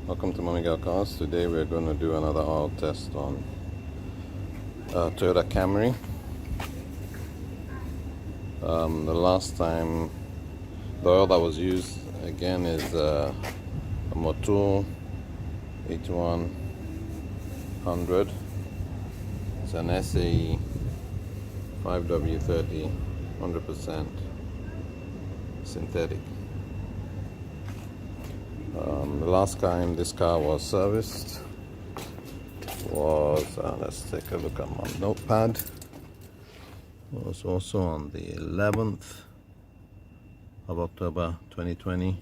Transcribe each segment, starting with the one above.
Welcome to Mommy Gal Cars. Today we're going to do another oil test on Toyota Camry. The last time the oil that was used again is a Motul 8100. It's an SAE 5W30 100% synthetic. The last time this car was serviced was, let's take a look at my notepad, was also on the 11th of October 2020,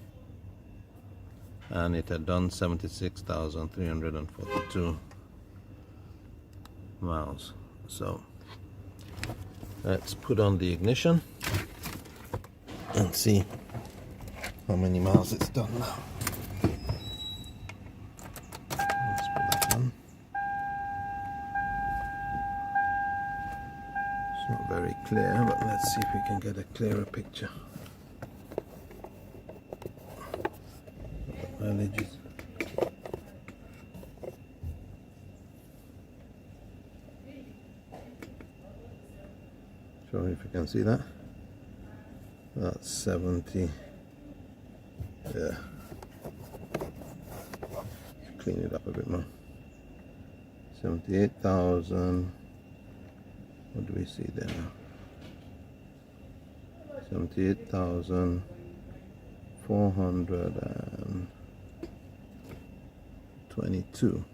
and it had done 76,342 miles. So let's put on the ignition and see how many miles it's done now. Let's put that on. It's not very clear, but let's see if we can get a clearer picture. Mileage. Sorry if you can see that. That's 70. Yeah. Clean it up a bit more. 78,000. What do we see there now? 78,422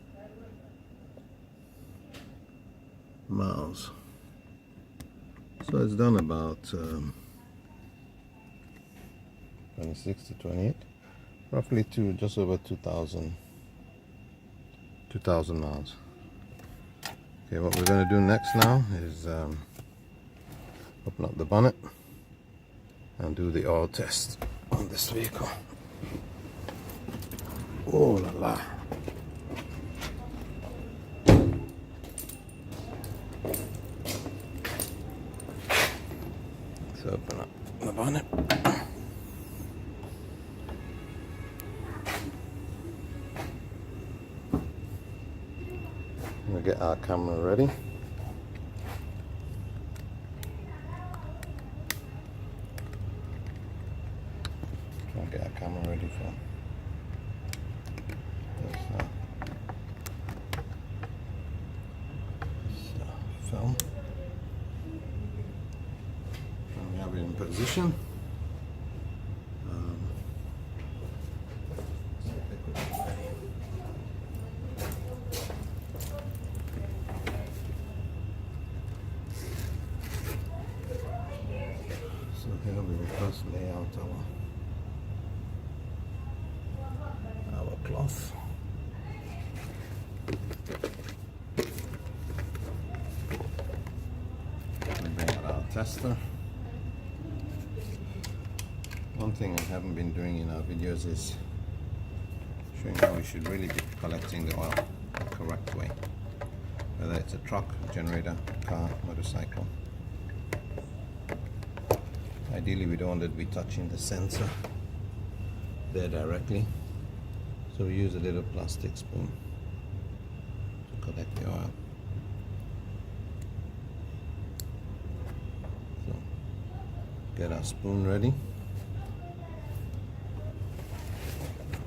miles. So it's done about 26 to 28, roughly just over 2,000 miles. Okay, what we're going to do next now is open up the bonnet and do the oil test on this vehicle. Oh la la. Let's open up the bonnet. We'll get our camera ready. Try and get our camera ready for this film. And we have it in position. So here we will first lay out our cloth. And bring out our tester. One thing I haven't been doing in our videos is showing how we should really be collecting the oil the correct way. Whether it's a truck, generator, car, motorcycle. Ideally we don't want it to be touching the sensor there directly, so we use a little plastic spoon to collect the oil. So get our spoon ready.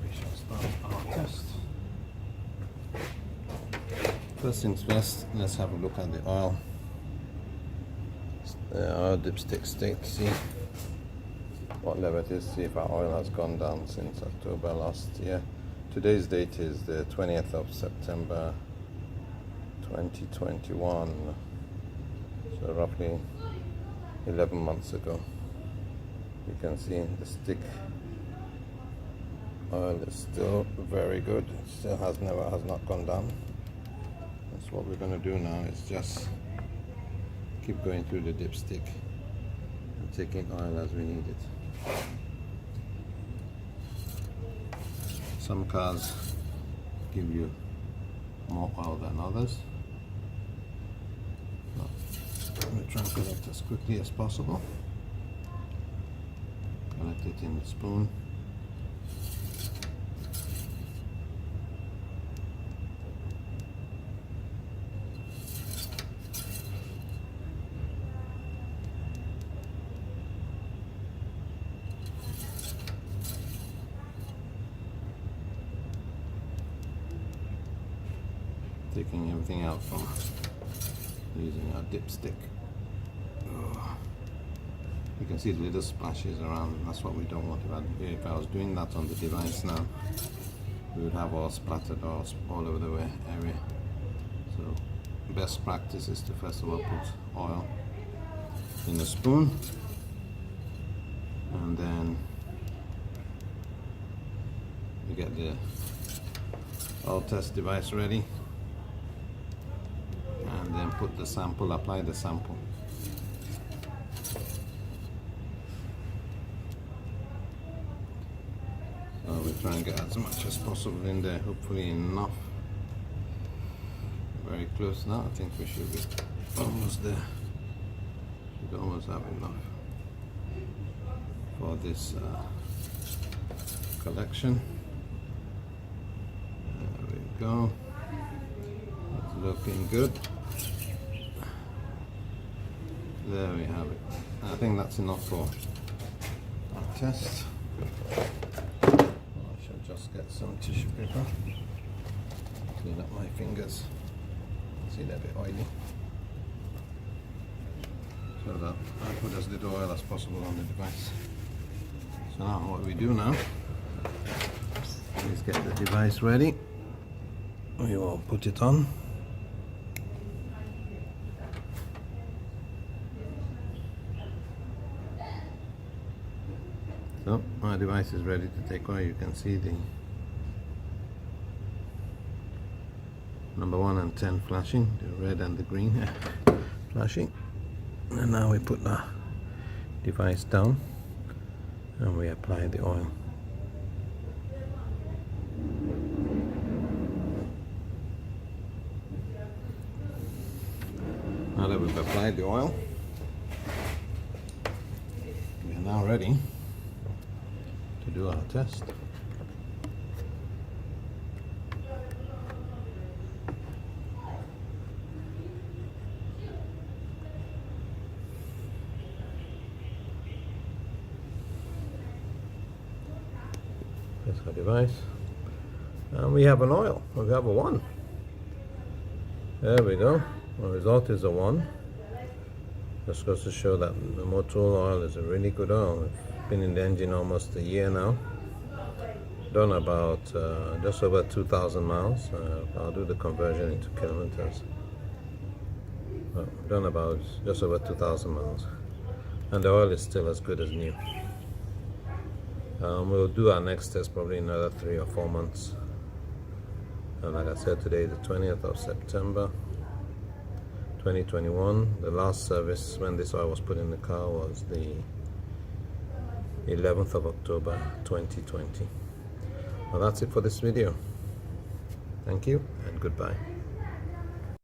We shall start our test. First things first, let's have a look at the oil. Our dipstick stick, see what level it is, see if our oil has gone down since October last year. Today's date is the 20th of September 2021, so roughly 11 months ago. You can see the stick oil is still very good. It still has not gone down. That's what we're going to do now, is just keep going through the dipstick and taking oil as we need it. Some cars give you more oil than others. So I'm going to try and collect as quickly as possible. Collect it in the spoon. taking everything out from using our dipstick. You can see the little splashes around. That's what we don't want. If I was doing that on the device now, we would have all splattered all over the area. So best practice is to first of all put oil in a spoon, and then you get the oil test device ready, and then put the sample, apply the sample. So we try and get as much as possible in there, hopefully enough. Very close now. I think we should be almost there. Should almost have enough for this collection. There we go. It's looking good. There we have it. I think that's enough for our test. I should just get some tissue paper. Clean up my fingers. See, they're a bit oily. So that I put as little oil as possible on the device. So now what we do now is get the device ready. We will put it on. So my device is ready to take oil. You can see the number 1 and 10 flashing, the red and the green flashing. And now we put the device down and we apply the oil. Now that we've applied the oil, we are now ready to do our test. That's our device, and we have an oil. We have a 1. There we go. The result is a 1. Just goes to show that the motor oil is a really good oil. It's been in the engine almost a year now. Done about just over 2,000 miles. I'll do the conversion into kilometers. Done about just over 2,000 miles, and the oil is still as good as new. We'll do our next test probably in another 3 or 4 months. And like I said, today is the 20th of September 2021. The last service when this oil was put in the car was the 11th of October 2020. Well, that's it for this video. Thank you and goodbye.